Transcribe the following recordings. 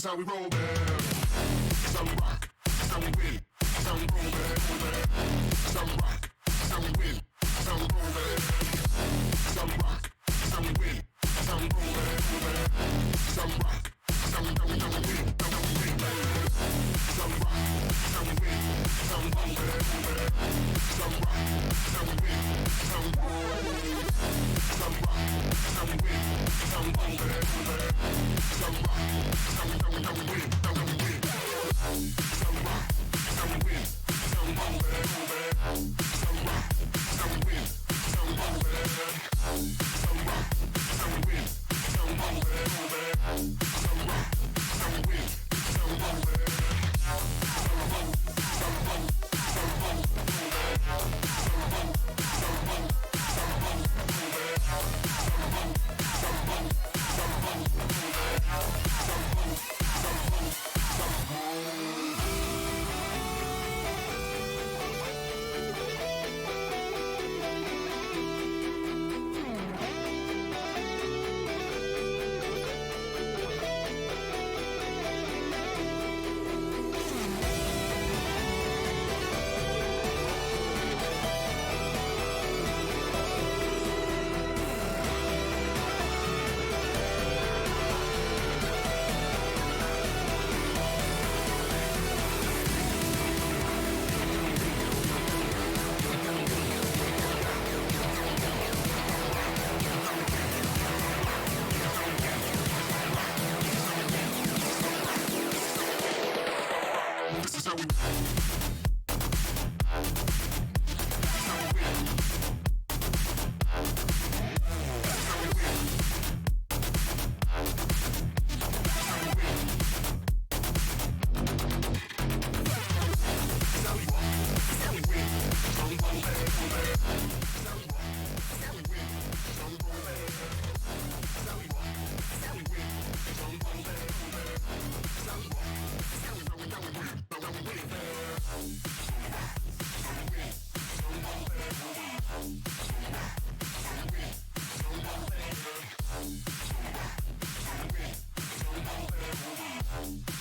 is how we roll, man. This is how we rock. This is how we win. This is how we roll, man. This is how we rock. This is how we win. This is how we roll, man. This is how we rock. This is how we win. This is how we roll, man. This is how we rock. This is how we win. This is how we win, man. This is how we rock. This is how we win. This is how we roll, man. This is how we rock. This is how we win. This is how we roll. This is how we rock. This is how we win. This is how we roll, man. This is how we rock. This is how we win.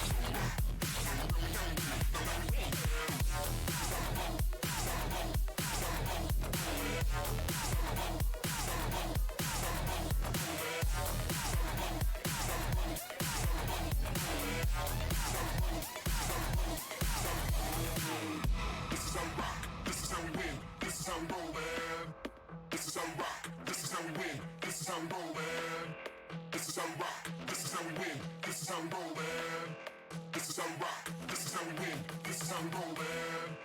This is how we win. This is how we rock. This is how we win. This is how we roll, man. This is how we rock. This is how we win. This is how we roll, man. This is how we rock. This is how we win. This is how we roll, man. This is how we rock. This is how we win. This is how we roll, man.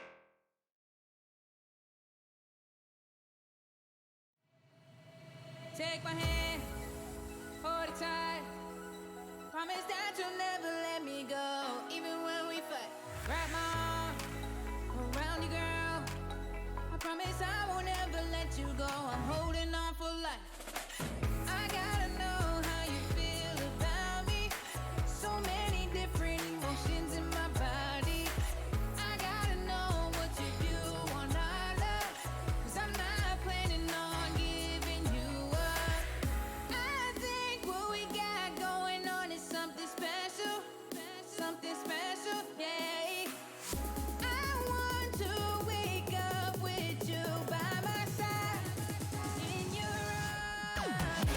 Take my hand, hold it tight. Promise that you'll never let me go, even when we fight. Wrap my arm around you, girl. I promise I won't ever let you go. I'm holding on for life. I gotta know how you feel about me. So many different emotions in my body. I gotta know what you do on our love, 'cause I'm not planning on giving you up. I think what we got going on is something special, yeah. I want to wake up with you by my side in your arms.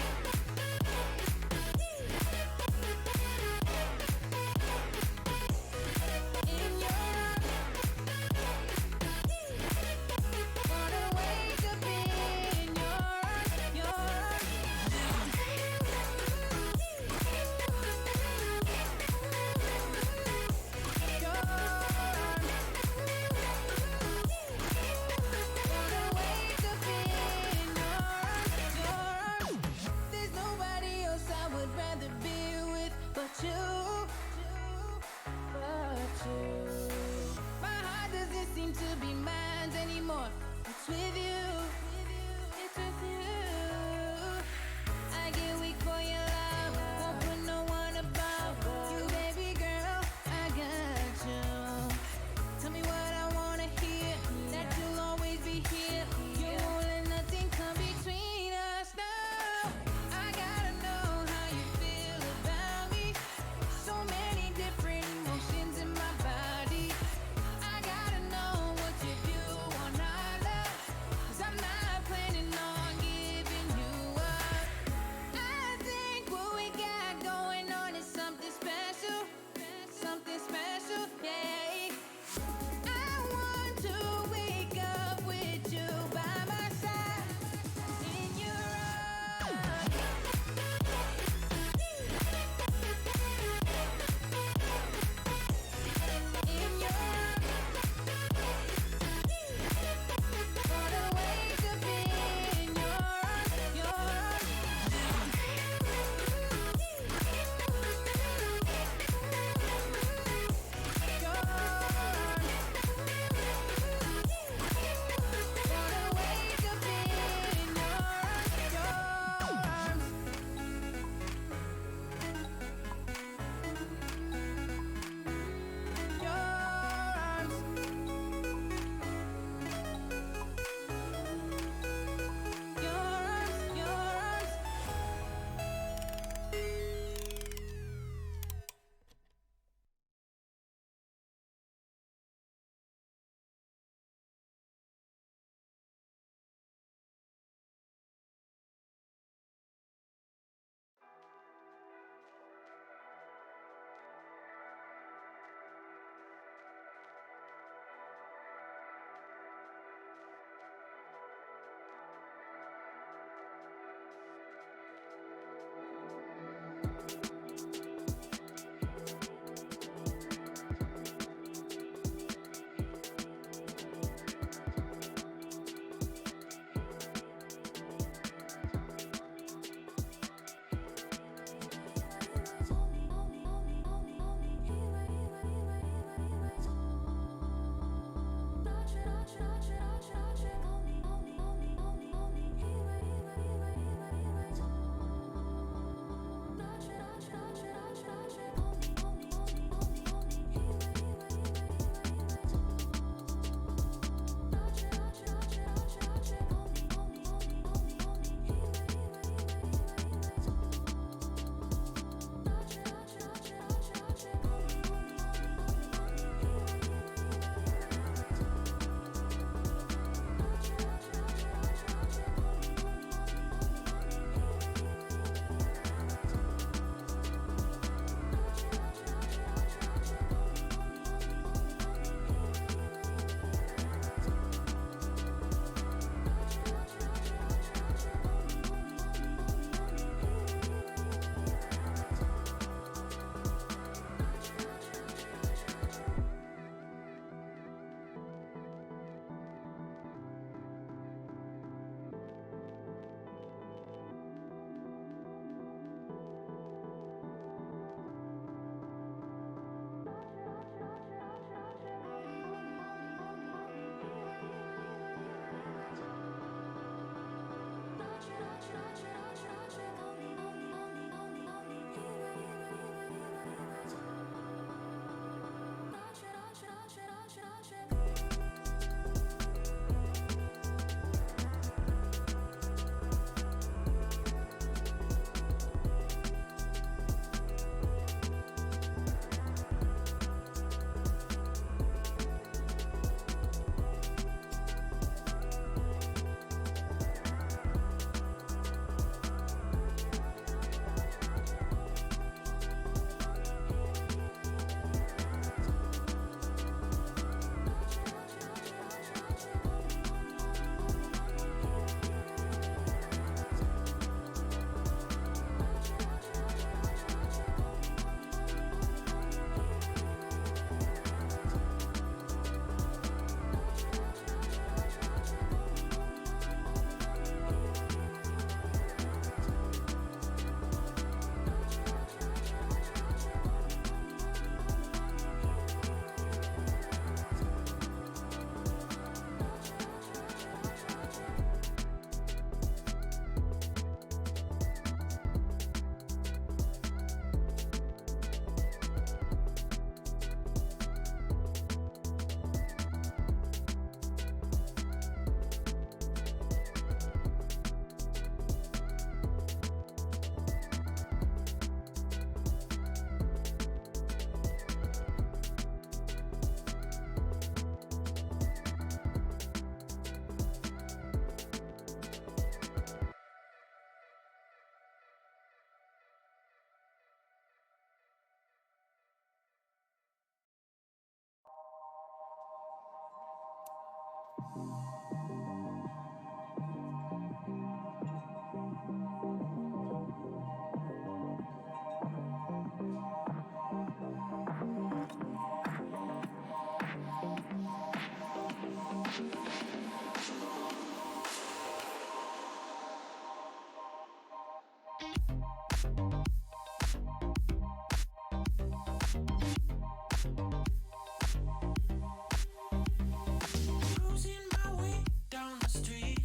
Cruising my way down the street.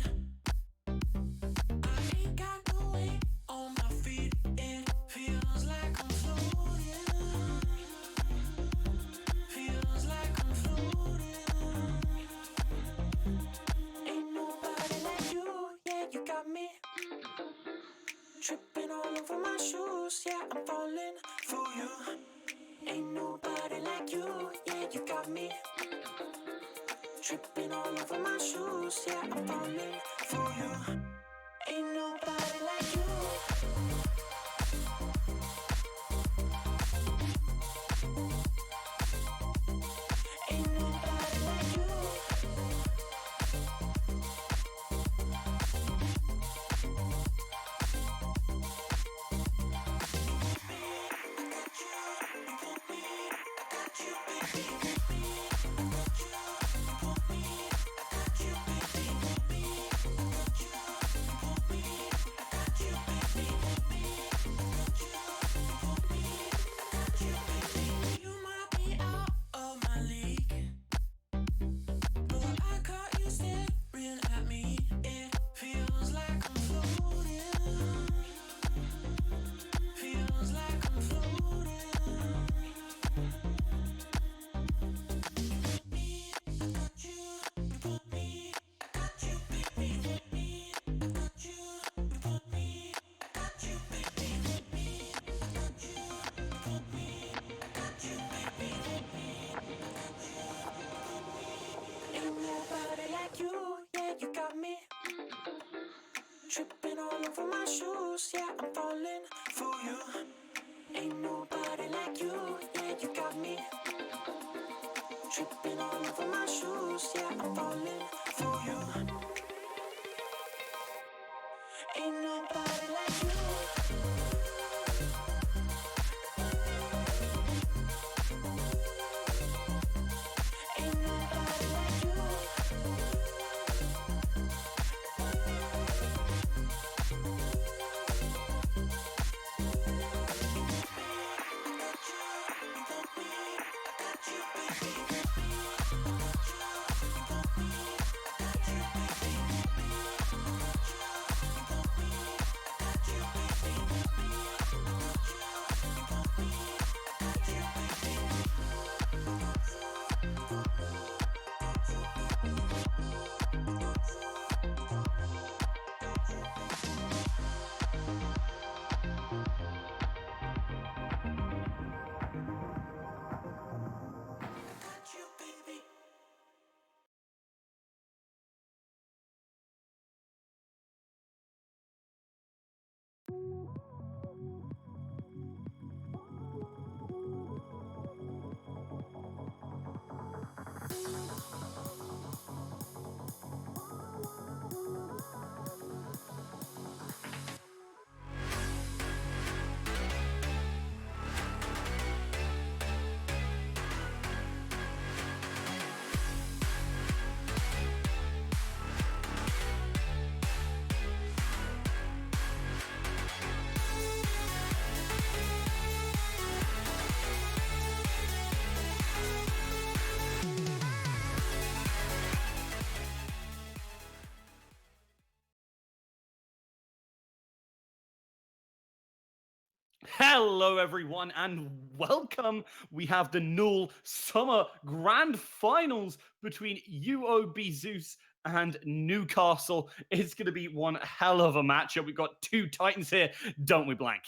I ain't got no weight on my feet. It feels like I'm floating. Feels like I'm floating. Ain't nobody like you. Yeah, you got me tripping all over my shoes. Yeah, I'm falling for you. Ain't nobody like you. Yeah, you got me tripping all over my shoes. Yeah, I'm falling for you. Ain't nobody like you. Ain't nobody like you. You might be out of my league, but I caught you staring at me. It feels like I'm floating. Feels like I'm floating. Me, I got you. You put me. I got you, baby. Me, I got you. You put me. I got you, baby. Me, I got you. You put me. I got you, baby. Me, I got you. Ain't nobody like you. Yeah, you got me tripping all over my shoes. Yeah, I'm falling for you. Ain't nobody like you. Yeah, you got me tripping all over my shoes. Yeah, I'm falling for you. Ain't nobody like you. Ain't nobody like you. Hello, everyone, and welcome. We have the NUEL Summer Grand Finals between UOB Zeus and Newcastle. It's going to be one hell of a matchup. We've got two Titans here, don't we, Blank?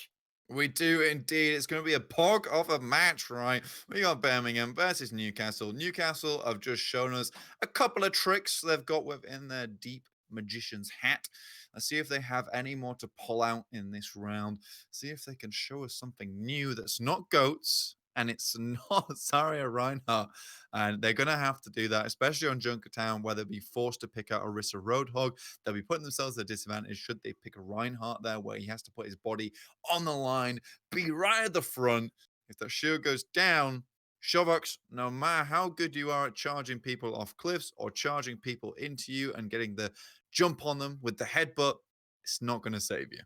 We do indeed. It's going to be a pog of a match, right? We got Birmingham versus Newcastle. Newcastle have just shown us a couple of tricks they've got within their deep magician's hat. Let's see if they have any more to pull out in this round. See if they can show us something new that's not goats and it's not Zarya Reinhardt. And they're going to have to do that, especially on Junkertown, where they'll be forced to pick out Orisa Roadhog. They'll be putting themselves at a disadvantage should they pick a Reinhardt there, where he has to put his body on the line, be right at the front. If that shield goes down, Shovox, no matter how good you are at charging people off cliffs or charging people into you and getting the jump on them with the headbutt, it's not going to save you.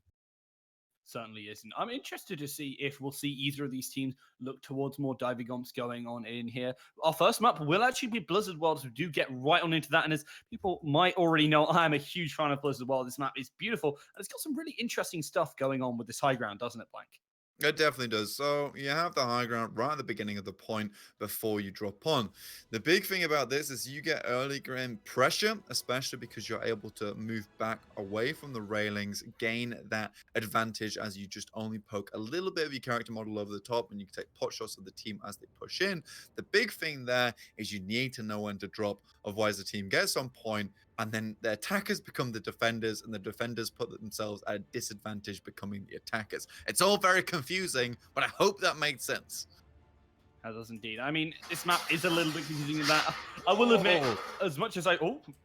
Certainly isn't. I'm interested to see if we'll see either of these teams look towards more diving gumps going on in here. Our first map will actually be Blizzard World, so do get right on into that. And as people might already know, I am a huge fan of Blizzard World. This map is beautiful, and it's got some really interesting stuff going on with this high ground, doesn't it, Blank? It definitely does. So you have the high ground right at the beginning of the point before you drop on. The big thing about this is you get early game pressure, especially because you're able to move back away from the railings, gain that advantage as you just only poke a little bit of your character model over the top and you can take pot shots of the team as they push in. The big thing there is you need to know when to drop, otherwise the team gets on point and then the attackers become the defenders, and the defenders put themselves at a disadvantage becoming the attackers. It's all very confusing, but I hope that made sense. That does indeed. I mean, this map is a little bit confusing in that I will admit, as much as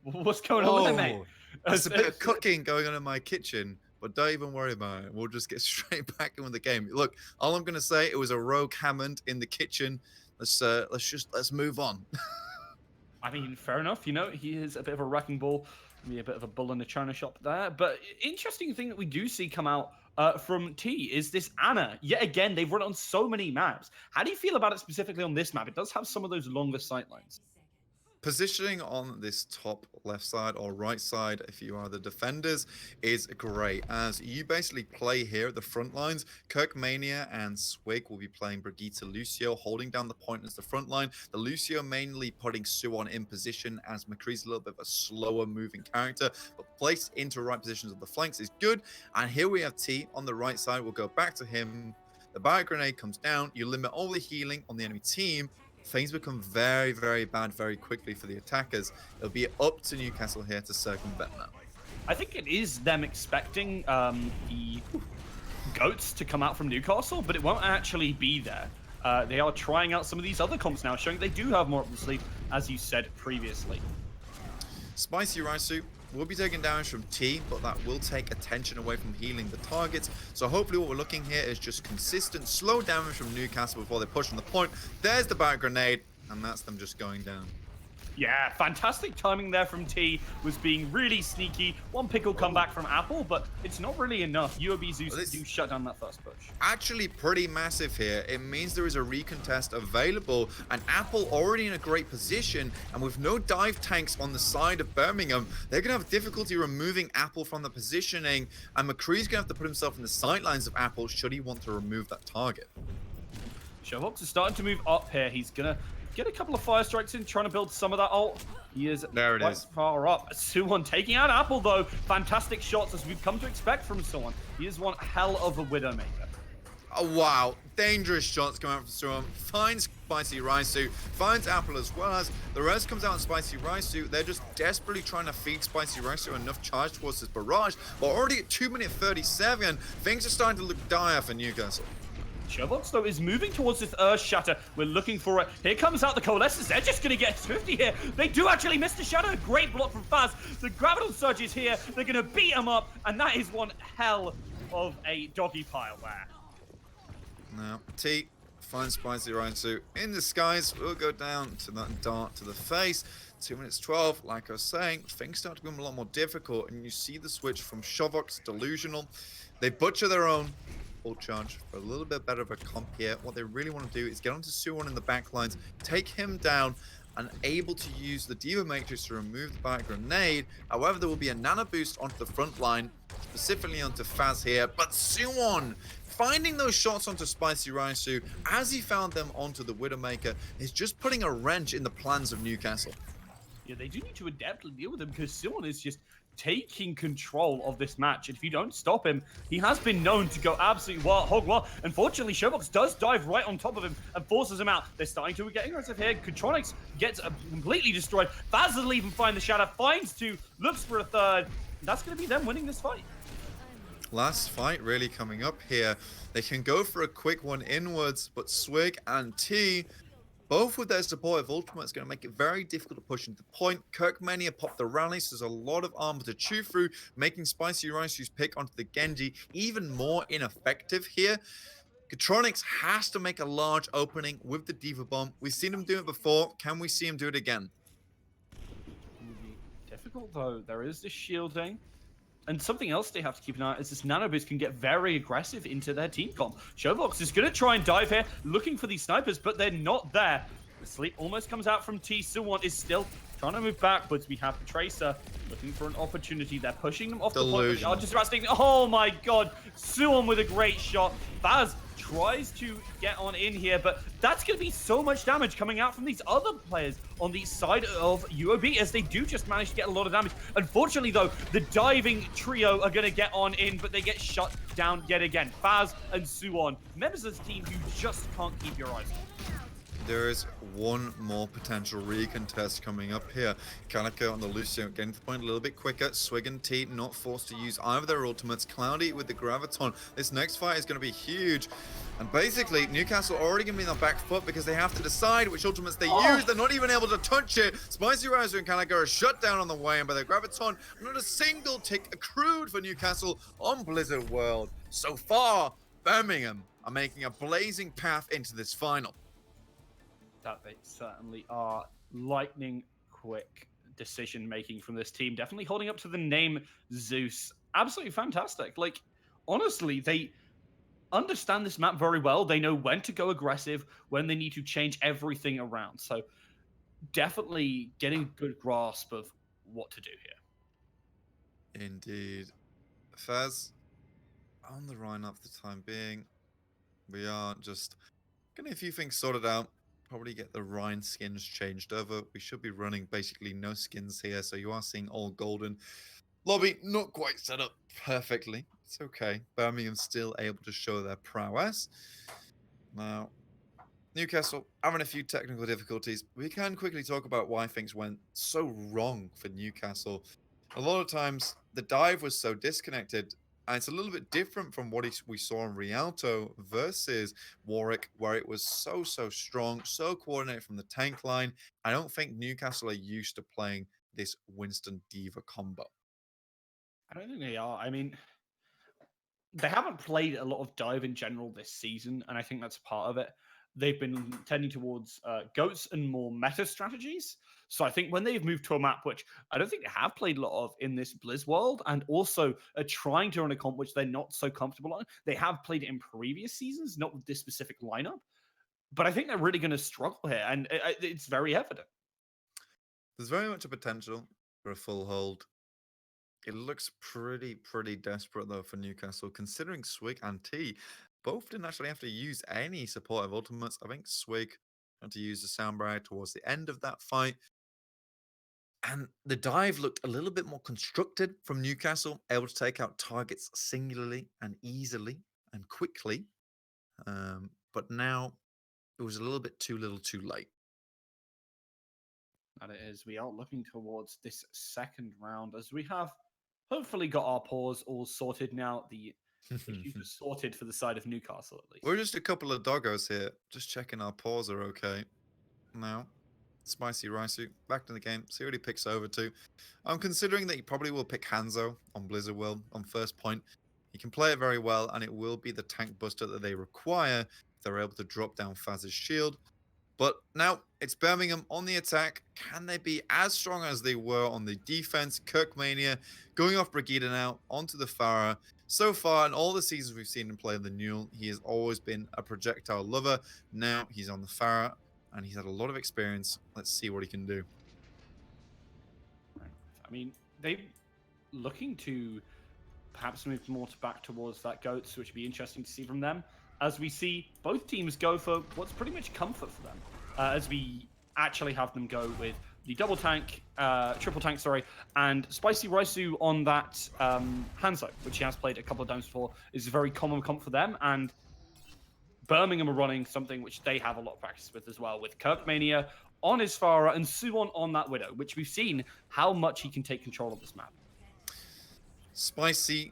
what's going on there, mate? There's a bit of cooking going on in my kitchen, but don't even worry about it. We'll just get straight back in with the game. Look, all I'm gonna say, it was a rogue Hammond in the kitchen. Let's move on. I mean, fair enough. You know, he is a bit of a wrecking ball, maybe a bit of a bull in a china shop there. But interesting thing that we do see come out from T is this Anna. Yet again, they've run it on so many maps. How do you feel about it specifically on this map? It does have some of those longer sightlines. Positioning on this top left side or right side, if you are the defenders, is great, as you basically play here at the front lines. Kirkmania and Swig will be playing Brigitte Lucio, holding down the point as the front line. The Lucio mainly putting Suwon in position, as McCree's a little bit of a slower moving character, but placed into right positions of the flanks is good. And here we have T on the right side. We'll go back to him. The bio grenade comes down. You limit all the healing on the enemy team. Things become very, very bad very quickly for the attackers. It'll be up to Newcastle here to circumvent that. I think it is them expecting the goats to come out from Newcastle, but it won't actually be there. They are trying out some of these other comps now, showing they do have more up the sleeve, as you said previously. Spicy Raisu will be taking damage from T, but that will take attention away from healing the targets. So hopefully what we're looking here is just consistent, slow damage from Newcastle before they push on the point. There's the bio grenade, and that's them just going down. Yeah, fantastic timing there from T, was being really sneaky. One pick will come back from Apple, but it's not really enough. UOB Zeus do shut down that first push. Actually pretty massive here. It means there is a recontest available, and Apple already in a great position, and with no dive tanks on the side of Birmingham, they're going to have difficulty removing Apple from the positioning, and McCree's going to have to put himself in the sidelines of Apple should he want to remove that target. Shovox is starting to move up here. He's going to get a couple of fire strikes in, trying to build some of that ult. He is quite far up. Suwon taking out Apple, though. Fantastic shots, as we've come to expect from Suwon. He is one hell of a Widowmaker. Oh, wow. Dangerous shots coming out from Suwon. Finds Spicy Raisu. Finds Apple as well, as the rest comes out on Spicy Raisu. They're just desperately trying to feed Spicy Raisu enough charge towards this barrage. But already at 2 minutes 37, things are starting to look dire for Newcastle. Shovox, though, is moving towards this Earth Shatter. We're looking for it. Here comes out the Coalescence. They're just going to get Swifty here. They do actually miss the Shadow. Great block from Faz. The Graviton Surge is here. They're going to beat him up, and that is one hell of a doggy pile there. Now, T finds Spicy Raisu in the skies. We'll go down to that dart to the face. 2 minutes 12, like I was saying, things start to become a lot more difficult, and you see the switch from Shovox, Delusional. They butcher their own charge for a little bit better of a comp here. What they really want to do is get onto Suwon in the back lines, take him down, and able to use the Diva Matrix to remove the back grenade. However, there will be a nano boost onto the front line, specifically onto Faz here. But Suwon, finding those shots onto Spicy Raisu as he found them onto the Widowmaker, is just putting a wrench in the plans of Newcastle. Yeah, they do need to adapt and deal with him, because Suwon is just taking control of this match. And if you don't stop him, he has been known to go absolutely hog wild. Unfortunately, Shovox does dive right on top of him and forces him out. They're starting to get aggressive here. Kutronics gets completely destroyed. Faz will even find the Shadow, finds two, looks for a third. That's going to be them winning this fight. Last fight really coming up here. They can go for a quick one inwards, but Swig and T, both with their supportive ultimates, going to make it very difficult to push into the point. Kirkmania popped the rally, so there's a lot of armor to chew through, making Spicy Rice's pick onto the Genji even more ineffective here. Katronics has to make a large opening with the Diva Bomb. We've seen him do it before. Can we see him do it again? Gonna be difficult though. There is the shielding. And something else they have to keep an eye on is this Nano Boost can get very aggressive into their team comp. Showbox is going to try and dive here, looking for these snipers, but they're not there. The sleep almost comes out from T. Suwon is still trying to move backwards. We have the Tracer looking for an opportunity. They're pushing them off the point. Oh, just resting. Oh my god. Suwon with a great shot. Baz tries to get on in here, but that's going to be so much damage coming out from these other players on the side of UOB as they do just manage to get a lot of damage. Unfortunately, though, the diving trio are going to get on in, but they get shut down yet again. Faz and Suwon, members of the team who just can't keep your eyes on. There is one more potential recontest coming up here. Kanaka on the Lucio getting to the point a little bit quicker. Swig and T not forced to use either of their ultimates. Cloudy with the Graviton. This next fight is going to be huge. And basically, Newcastle already going to be on the back foot because they have to decide which ultimates they use. They're not even able to touch it. Spicy Riser and Kanaka are shut down on the way, and by the Graviton, not a single tick accrued for Newcastle on Blizzard World. So far, Birmingham are making a blazing path into this final. That they certainly are. Lightning quick decision making from this team. Definitely holding up to the name Zeus. Absolutely fantastic. Like, honestly, they understand this map very well. They know when to go aggressive, when they need to change everything around. So definitely getting a good grasp of what to do here. Indeed. Faz, on the Rhine up for the time being, we are just getting a few things sorted out. Probably get the Rhine skins changed over. We should be running basically no skins here, so you are seeing all golden. Lobby not quite set up perfectly. It's okay. Birmingham's still able to show their prowess. Now, Newcastle having a few technical difficulties. We can quickly talk about why things went so wrong for Newcastle. A lot of times, the dive was so disconnected. And it's a little bit different from what we saw in Rialto versus Warwick, where it was so strong, so coordinated from the tank line. I don't think Newcastle are used to playing this Winston Diva combo. I don't think they are. I mean, they haven't played a lot of dive in general this season, and I think that's part of it. They've been tending towards goats and more meta strategies. So I think when they've moved to a map, which I don't think they have played a lot of in this Blizz world, and also are trying to run a comp which they're not so comfortable on. They have played it in previous seasons, not with this specific lineup. But I think they're really going to struggle here, and it's very evident. There's very much a potential for a full hold. It looks pretty desperate, though, for Newcastle, considering Swig and T both didn't actually have to use any supportive ultimates. I think Swig had to use the sound barrier towards the end of that fight. And the dive looked a little bit more constructed from Newcastle, able to take out targets singularly and easily and quickly. But now it was a little bit too little too late. That it is. We are looking towards this second round as we have hopefully got our pause all sorted now. The issues are sorted for the side of Newcastle, at least. We're just a couple of doggos here, just checking our paws are okay. Now, Spicy Raisu back to the game. See what he picks over to. I'm considering that he probably will pick Hanzo on Blizzard World on first point. He can play it very well, and it will be the tank buster that they require if they're able to drop down Faz's shield. But now it's Birmingham on the attack. Can they be as strong as they were on the defense? Kirkmania going off Brigida now onto the Farah. So far, in all the seasons we've seen him play in the NUEL, he has always been a projectile lover. Now he's on the Farah, and he's had a lot of experience. Let's see what he can do. I mean, they're looking to perhaps move more back towards that goats, which would be interesting to see from them. As we see both teams go for what's pretty much comfort for them, as we actually have them go with the triple tank, sorry, and Spicy Raisu on that Hanzo, which he has played a couple of times before, is a very common comp for them, and Birmingham are running something which they have a lot of practice with as well, with Kirkmania on his Farah and Suwon on that Widow, which we've seen how much he can take control of this map. Spicy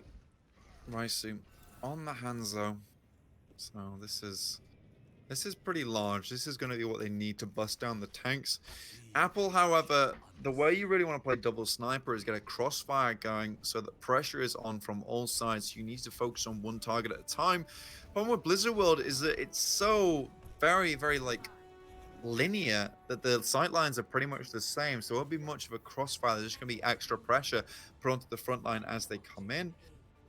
Raisu on the Hanzo. So this is pretty large. This is going to be what they need to bust down the tanks. Apple, however, the way you really want to play double sniper is get a crossfire going so that pressure is on from all sides. You need to focus on one target at a time. Problem with Blizzard World is that it's so very, very like linear that the sight lines are pretty much the same. So it won't be much of a crossfire. There's just going to be extra pressure put onto the front line as they come in.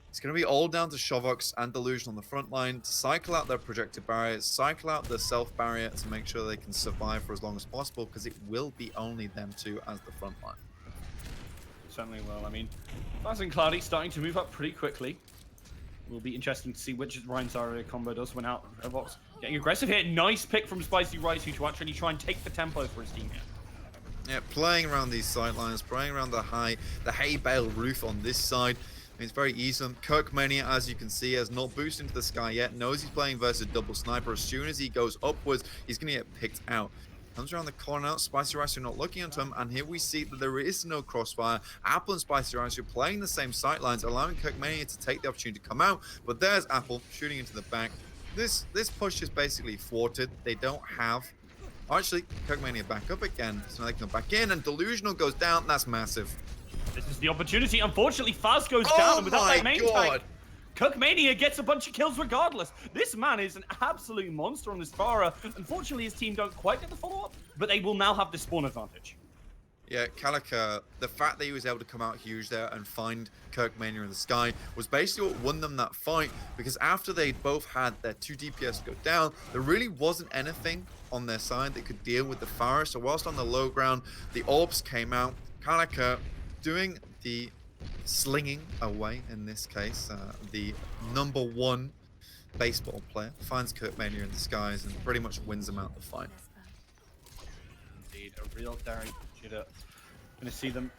It's going to be all down to Shovox and Delusion on the front line to cycle out their projected barriers, cycle out the self barrier to make sure they can survive for as long as possible, because it will be only them two as the front line. Certainly will. I mean, Faz and Cloudy starting to move up pretty quickly. Will be interesting to see which Ryan Zarya combo does win out. Robots getting aggressive here. Nice pick from Spicy Raisu to actually try and take the tempo for his team here. Yeah, playing around these sight lines, playing around the hay bale roof on this side. It's very easy. Kirkmania, as you can see, has not boosted into the sky yet. Knows he's playing versus double sniper. As soon as he goes upwards, he's going to get picked out. Comes around the corner now. Spicy Rice are not looking onto him. And here we see that there is no crossfire. Apple and Spicy Rice are playing the same sight lines, allowing Kirkmania to take the opportunity to come out. But there's Apple shooting into the back. This push is basically thwarted. They don't have... Actually, Kirkmania back up again. So now they can go back in. And Delusional goes down. That's massive. This is the opportunity. Unfortunately, Faz goes down, and without that main tank, Cookmania gets a bunch of kills regardless. This man is an absolute monster on this Pharah. Unfortunately, his team don't quite get the follow-up, but they will now have the spawn advantage. Yeah, Kalika, the fact that he was able to come out huge there and find Kirkmania in the sky was basically what won them that fight, because after they both had their 2 DPS go down, there really wasn't anything on their side that could deal with the Pharah. So whilst on the low ground, the orbs came out. Kalika doing the slinging away in this case. The #1 baseball player finds Kirkmania in the skies and pretty much wins them out the fight. Indeed, a real daring shooter. Gonna see them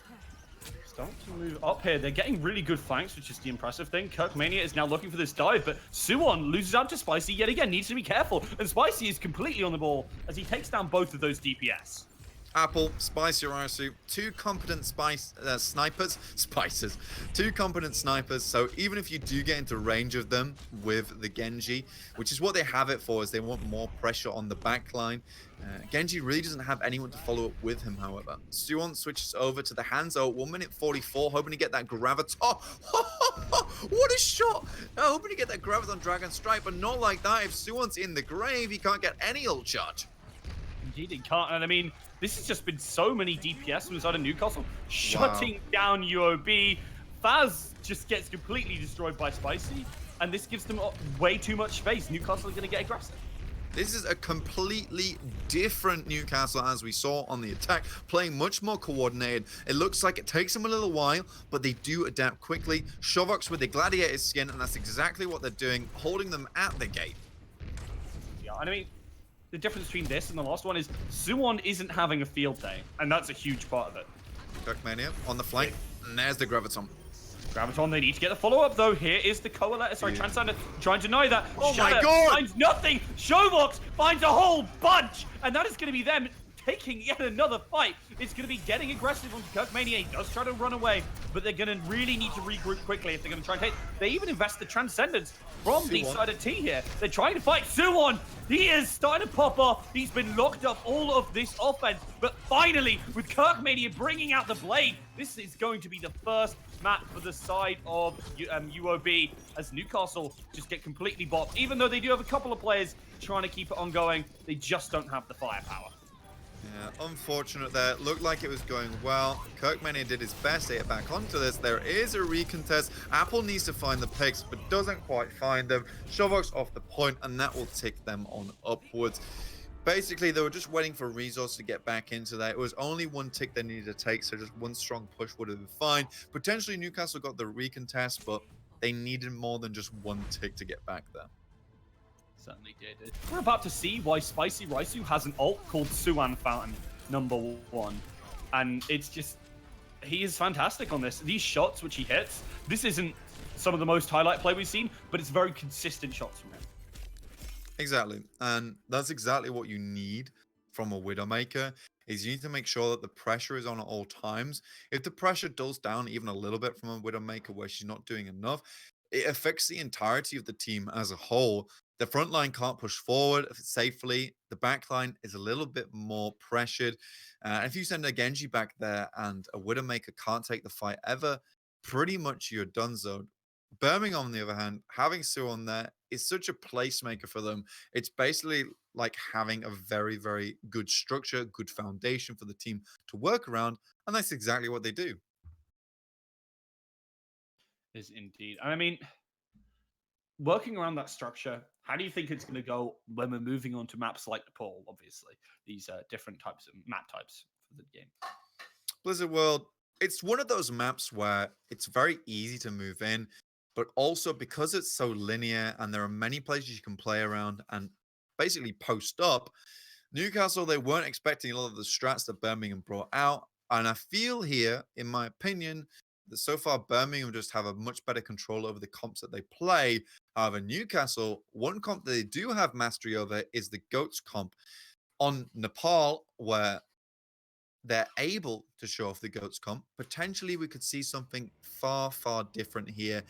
start to move up here. They're getting really good flanks, which is the impressive thing. Kirkmania is now looking for this dive, but Suwon loses out to Spicy yet again. Needs to be careful, and Spicy is completely on the ball as he takes down both of those DPS. Apple, Spicy Raisu, 2 competent snipers, spicers, 2 competent snipers. So even if you do get into range of them with the Genji, which is what they have it for, is they want more pressure on the backline. Genji really doesn't have anyone to follow up with him, however. Suwon switches over to the Hanzo, 1:44, hoping to get that Graviton. Oh, what a shot! Hoping to get that Graviton Dragon Strike, but not like that. If Suwon's in the grave, he can't get any ult charge. Indeed, he can't. And I mean, this has just been so many DPS from the side of Newcastle, shutting down UOB. Faz just gets completely destroyed by Spicy, and this gives them way too much space. Newcastle are going to get aggressive. This is a completely different Newcastle as we saw on the attack, playing much more coordinated. It looks like it takes them a little while, but they do adapt quickly. Shovox with the gladiator skin, and that's exactly what they're doing, holding them at the gate. Yeah, and I mean, the difference between this and the last one is Suwon isn't having a field day, and that's a huge part of it. Kirkmania on the flank, and there's the Graviton. Graviton, they need to get the follow-up, though. Here is the Coalescence. Sorry, Transcender trying to deny that. Oh my Shatter God! finds nothing. Shovox finds a whole bunch, and that is going to be them taking yet another fight. It's going to be getting aggressive onto Kirkmania. He does try to run away, but they're going to really need to regroup quickly if they're going to try and take. They even invest the Transcendence from the side of T here. They're trying to fight Suwon. He is starting to pop off. He's been locked up all of this offense, but finally, with Kirkmania bringing out the blade, this is going to be the first map for the side of UOB as Newcastle just get completely bopped. Even though they do have a couple of players trying to keep it ongoing, they just don't have the firepower. Yeah, unfortunate there. Looked like it was going well. Kirkmania did his best to get back onto this. There is a recontest. Apple needs to find the picks, but doesn't quite find them. Shovox off the point, and that will tick them on upwards. Basically, they were just waiting for resource to get back into that. It was only 1 tick they needed to take, so just 1 strong push would have been fine. Potentially, Newcastle got the recontest, but they needed more than just 1 tick to get back there. Certainly did. We're about to see why Spicy Raisu has an ult called Suan Fountain #1. And it's just, he is fantastic on this. These shots which he hits, this isn't some of the most highlight play we've seen, but it's very consistent shots from him. Exactly. And that's exactly what you need from a Widowmaker, is you need to make sure that the pressure is on at all times. If the pressure dulls down even a little bit from a Widowmaker where she's not doing enough, it affects the entirety of the team as a whole. The front line can't push forward safely. The back line is a little bit more pressured. If you send a Genji back there and a Widowmaker can't take the fight ever, pretty much you're done zoned. Birmingham, on the other hand, having Sue on there is such a placemaker for them. It's basically like having a very, very good structure, good foundation for the team to work around. And that's exactly what they do. Is indeed. And I mean, working around that structure, how do you think it's going to go when we're moving on to maps like Nepal? Obviously, these different types of map types for the game. Blizzard World, it's one of those maps where it's very easy to move in, but also because it's so linear and there are many places you can play around and basically post up, Newcastle, they weren't expecting a lot of the strats that Birmingham brought out. And I feel here, in my opinion, that so far Birmingham just have a much better control over the comps that they play. However, Newcastle, one comp that they do have mastery over is the GOATS comp. On Nepal, where they're able to show off the GOATS comp, potentially we could see something far, far different here.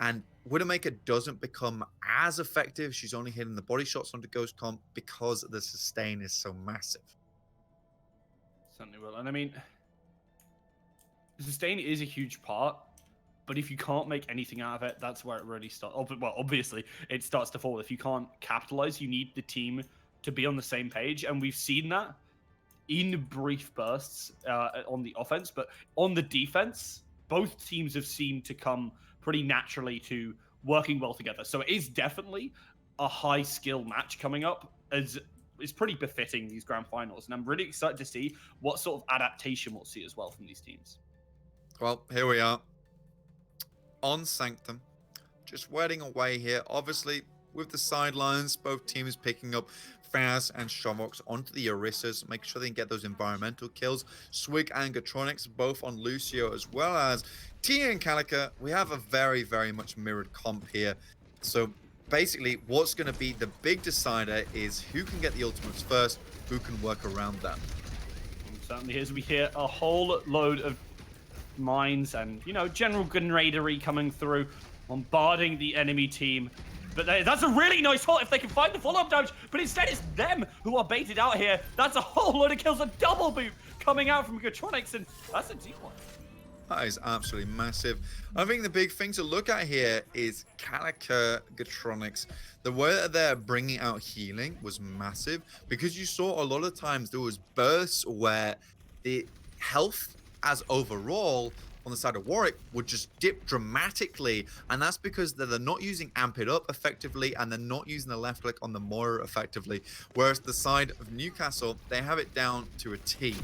And Widowmaker doesn't become as effective. She's only hitting the body shots onto Ghost Comp because the sustain is so massive. Certainly will. And I mean, the sustain is a huge part, but if you can't make anything out of it, that's where it really starts. Well, obviously, it starts to fall. If you can't capitalize, you need the team to be on the same page. And we've seen that in brief bursts on the offense, but on the defense, both teams have seemed to come pretty naturally to working well together. So it is definitely a high skill match coming up, as is pretty befitting these grand finals. And I'm really excited to see what sort of adaptation we'll see as well from these teams. Well, here we are on Sanctum, just waiting away here. Obviously, with the sidelines, both teams picking up Faz and Shomox onto the Orissas, make sure they can get those environmental kills. Swig and Gatronics both on Lucio, as well as T and Calica. We have a very, very much mirrored comp here. So basically, what's going to be the big decider is who can get the ultimates first, who can work around that. And certainly, as we hear a whole load of mines and, you know, general gunraidery coming through, bombarding the enemy team. But that's a really nice hit if they can find the follow-up damage, but instead it's them who are baited out here. That's a whole load of kills, a double boot coming out from Gatronics, and that's a decoy. That is absolutely massive. I think the big thing to look at here is Calica Gatronics. The way that they're bringing out healing was massive, because you saw a lot of times there was bursts where the health as overall on the side of Warwick would just dip dramatically, and that's because they're not using Amp It Up effectively, and they're not using the left click on the Moira effectively, whereas the side of Newcastle, they have it down to a T.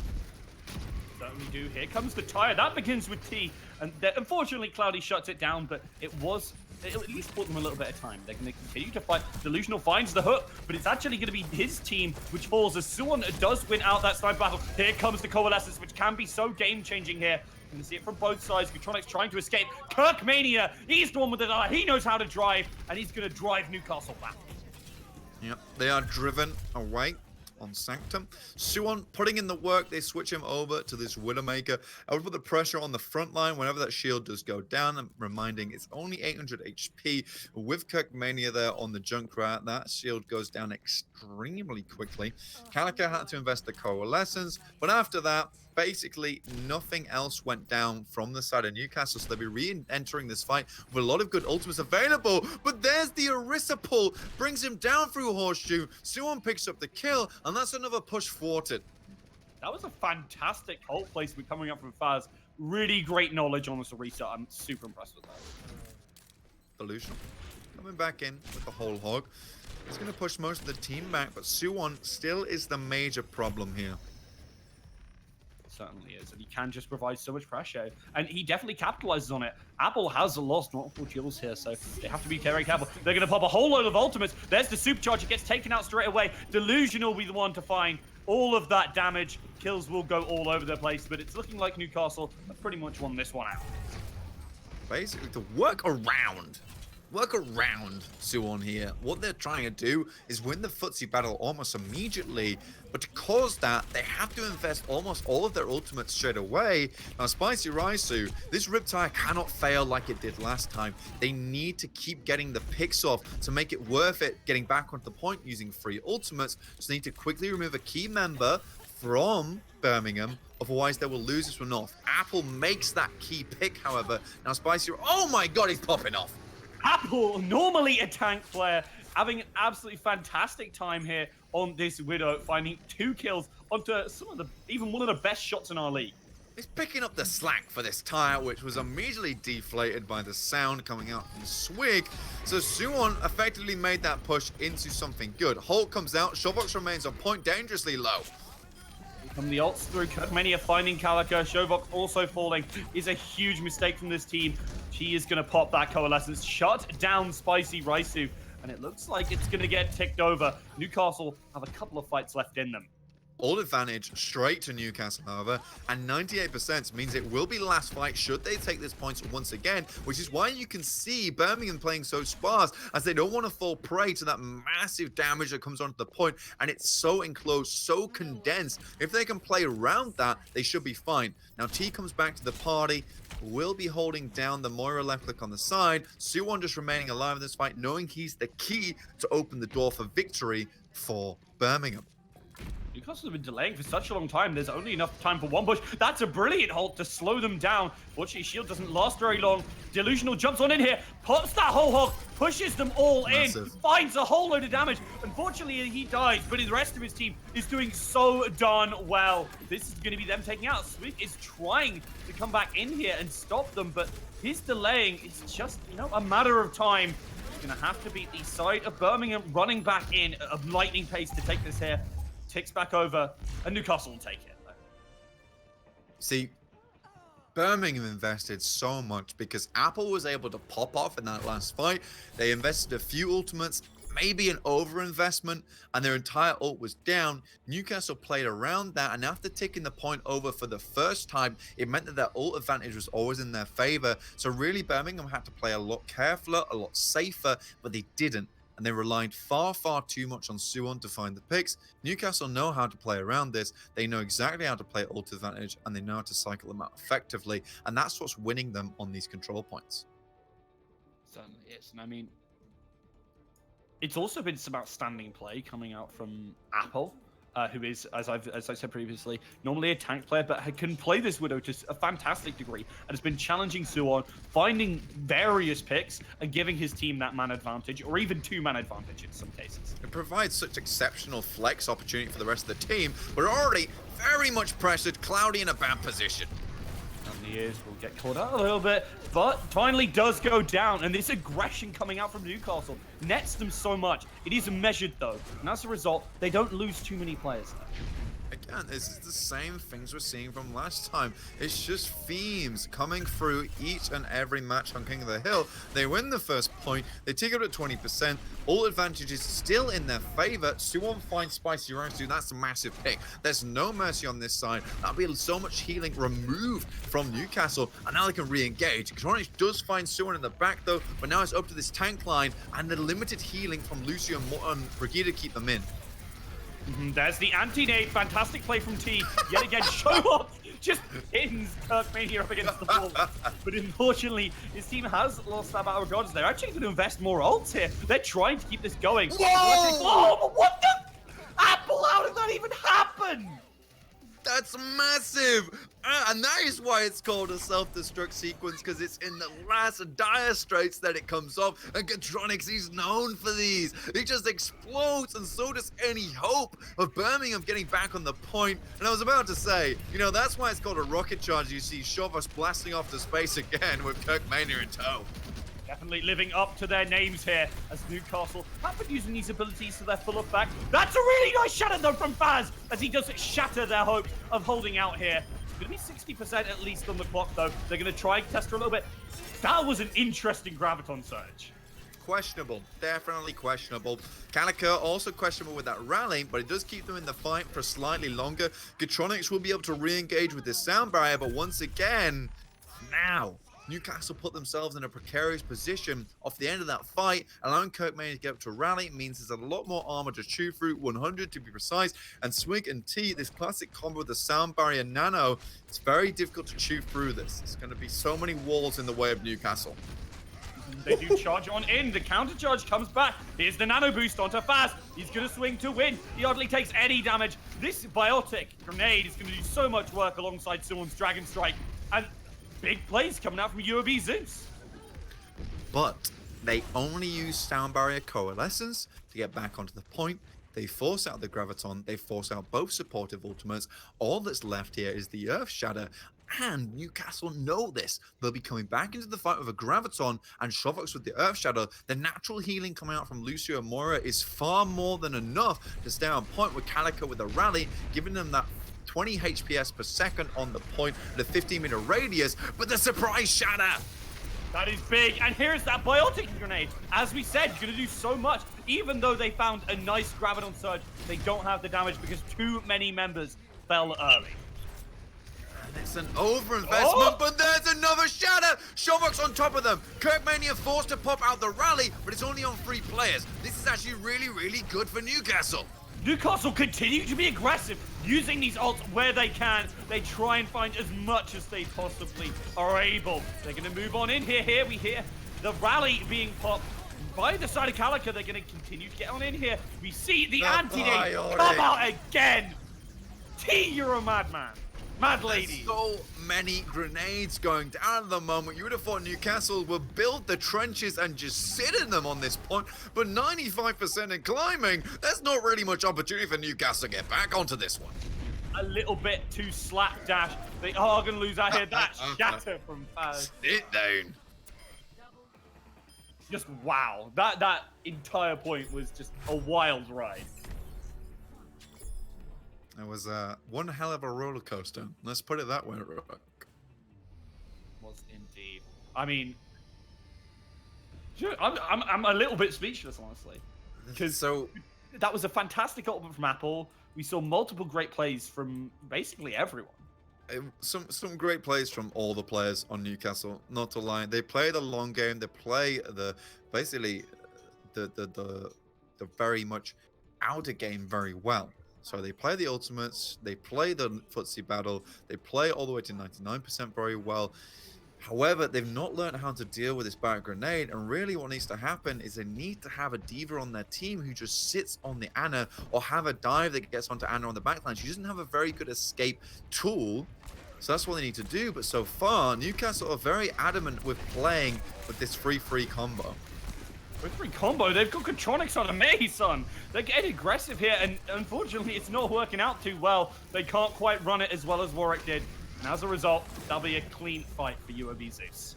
Certainly do. Here comes the tire. That begins with T, and unfortunately Cloudy shuts it down, but it at least bought them a little bit of time. They're going to continue to fight. Delusional finds the hook, but it's actually going to be his team which falls as Suwon does win out that sniper battle. Here comes the Coalescence, which can be so game-changing here. You can see it from both sides. Gatronics trying to escape. Kirkmania, he's the one with the dollar. He knows how to drive, and he's going to drive Newcastle back. Yep, they are driven away on Sanctum. Suwon putting in the work. They switch him over to this Widowmaker. I would put the pressure on the front line whenever that shield does go down. I'm reminding it's only 800 HP. With Kirkmania there on the Junkrat, that shield goes down extremely quickly. Calica had to invest the Coalescence, but after that, basically nothing else went down from the side of Newcastle, so they'll be re-entering this fight with a lot of good ultimates available. But there's the Orisa pull, brings him down through Horseshoe. Suwon picks up the kill, and that's another push thwarted. That was a fantastic ult placement coming up from Faz. Really great knowledge on this Orisa. I'm super impressed with that. Delusional coming back in with the whole hog. He's going to push most of the team back, but Suwon still is the major problem here. Certainly is, and he can just provide so much pressure, and he definitely capitalizes on it. Apple has lost multiple kills here, so they have to be very careful. They're going to pop a whole load of ultimates. There's the supercharger, gets taken out straight away. Delusional will be the one to find all of that damage. Kills will go all over the place, but it's looking like Newcastle have pretty much won this one out. Basically, to work around work around Suwon here. What they're trying to do is win the footsie battle almost immediately, but to cause that, they have to invest almost all of their ultimates straight away. Now, Spicy Raisu, this Riptire cannot fail like it did last time. They need to keep getting the picks off to make it worth it, getting back onto the point using free ultimates. So they need to quickly remove a key member from Birmingham, otherwise they will lose this one off. Apple makes that key pick, however. Now, Spicy, oh my god, he's popping off. Apple, normally a tank player, having an absolutely fantastic time here on this Widow, finding 2 kills onto some of the, even one of the best shots in our league. He's picking up the slack for this tire, which was immediately deflated by the sound coming out from Swig. So Suwon effectively made that push into something good. Holt comes out, Shovox remains on point, dangerously low. From the ults through, Kirkmania finding Calico, Shovox also falling is a huge mistake from this team. She is going to pop that Coalescence, shut down Spicy Raisu, and it looks like it's going to get ticked over. Newcastle have a couple of fights left in them. All advantage straight to Newcastle, however, and 98% means it will be last fight should they take this point once again, which is why you can see Birmingham playing so sparse, as they don't want to fall prey to that massive damage that comes onto the point, and it's so enclosed, so condensed. If they can play around that, they should be fine. Now T comes back to the party, will be holding down the Moira left click on the side. Suwon just remaining alive in this fight, knowing he's the key to open the door for victory for Birmingham. Newcastle have been delaying for such a long time. There's only enough time for one push. That's a brilliant halt to slow them down. Fortunately, shield doesn't last very long. Delusional jumps on in here, pops that whole hog, pushes them all Massive. in, finds a whole load of damage. Unfortunately, he dies, but the rest of his team is doing so darn well. This is going to be them taking out. Swig is trying to come back in here and stop them, but his delaying is just, a matter of time. He's going to have to beat the side of Birmingham running back in at lightning pace to take this here. Ticks back over, and Newcastle will take it. See, Birmingham invested so much because Apple was able to pop off in that last fight. They invested a few ultimates, maybe an overinvestment, and their entire ult was down. Newcastle played around that, and after taking the point over for the first time, it meant that their ult advantage was always in their favor. So really, Birmingham had to play a lot carefully, a lot safer, but they didn't. And they relied far, far too much on Suwon to find the picks. Newcastle know how to play around this. They know exactly how to play ult advantage, and they know how to cycle them out effectively. And that's what's winning them on these control points. Certainly is. And I mean, it's also been some outstanding play coming out from Apple, who is, as I said previously, normally a tank player, but can play this Widow to a fantastic degree, and has been challenging Suwon, finding various picks, and giving his team that man advantage, or even 2-man advantage in some cases. It provides such exceptional flex opportunity for the rest of the team. We're already very much pressured, Cloudy in a bad position. And the ears will get caught out a little bit, but finally does go down, and this aggression coming out from Newcastle nets them so much. It is measured though, and as a result, they don't lose too many players. Again, this is the same things we're seeing from last time. It's just themes coming through each and every match on King of the Hill. They win the first point, they take it at 20%, all advantages still in their favor. Suwon finds Spicy Raisu, that's a massive pick. There's no mercy on this side. That'll be so much healing removed from Newcastle, and now they can re-engage. Kronich does find Suwon in the back though, but now it's up to this tank line and the limited healing from Lucio and Brigida to keep them in. There's the anti-nade, fantastic play from T. Yet again, Shovox just pins Kirkmania up against the wall. But unfortunately, his team has lost that battle regardless. They're actually going to invest more ults here. They're trying to keep this going. Whoa! Oh, but what the? Apple, how did that even happen? That's massive! And that is why it's called a self-destruct sequence, because it's in the last dire straits that it comes off. And Gatronics, he's known for these. He just explodes, and so does any hope of Birmingham getting back on the point. And I was about to say, that's why it's called a rocket charge. You see Shovox blasting off to space again with Kirkmania in tow. Definitely living up to their names here, as Newcastle have been using these abilities to their full effect. That's a really nice shatter though from Faz, as he does shatter their hopes of holding out here. It's going to be 60% at least on the clock though. They're going to try and test her a little bit. That was an interesting Graviton surge. Questionable, definitely questionable. Calico also questionable with that rally, but it does keep them in the fight for slightly longer. Gatronics will be able to re-engage with this sound barrier, but once again, now Newcastle put themselves in a precarious position off the end of that fight. Allowing Kirkmania to get up to rally means there's a lot more armor to chew through, 100 to be precise. And Swig and T, this classic combo with the sound barrier nano, it's very difficult to chew through this. There's going to be so many walls in the way of Newcastle. They do charge on in. The counter charge comes back. Here's the nano boost onto Faz. He's going to swing to win. He hardly takes any damage. This biotic grenade is going to do so much work alongside someone's Dragon Strike. And big plays coming out from UOB Zeus. But they only use sound barrier coalescence to get back onto the point. They force out the Graviton. They force out both supportive ultimates. All that's left here is the Earth Shatter. And Newcastle know this. They'll be coming back into the fight with a Graviton and Shovox with the Earth Shadow. The natural healing coming out from Lucio and Moira is far more than enough to stay on point with Calico with a rally, giving them that 20 HPS per second on the point at a 15-meter radius. But the surprise shatter! That is big. And here's that biotic grenade. As we said, it's going to do so much. Even though they found a nice Graviton surge, they don't have the damage because too many members fell early. It's an overinvestment, but there's another shatter! Shovox on top of them. Kirkmania forced to pop out the rally, but it's only on 3 players. This is actually really, really good for Newcastle. Newcastle continue to be aggressive, using these ults where they can. They try and find as much as they possibly are able. They're going to move on in here. Here we hear the rally being popped by the side of Calico. They're going to continue to get on in here. We see the anti-nade come out again. T, you're a madman. Mad lady. There's so many grenades going down at the moment. You would have thought Newcastle would build the trenches and just sit in them on this point, but 95% in climbing, there's not really much opportunity for Newcastle to get back onto this one. A little bit too slapdash. They are going to lose out here. That shatter from Faz. Sit down. Just wow. That entire point was just a wild ride. It was one hell of a roller coaster. Let's put it that way, Rook. Was indeed. I mean, I'm a little bit speechless, honestly, because that was a fantastic ultimate from Apple. We saw multiple great plays from basically everyone. Some great plays from all the players on Newcastle. Not to lie, they play the long game. They play the very much outer game very well. So they play the ultimates, they play the footsie battle, they play all the way to 99% very well. However, they've not learned how to deal with this Barret Grenade, and really what needs to happen is they need to have a diva on their team who just sits on the Ana, or have a dive that gets onto Ana on the backline. She doesn't have a very good escape tool, so that's what they need to do. But so far, Newcastle are very adamant with playing with this 3-3 combo. With 3 combo, they've got Contronics on a Mason. They're getting aggressive here, and unfortunately, it's not working out too well. They can't quite run it as well as Warwick did. And as a result, that'll be a clean fight for UOB Zeus.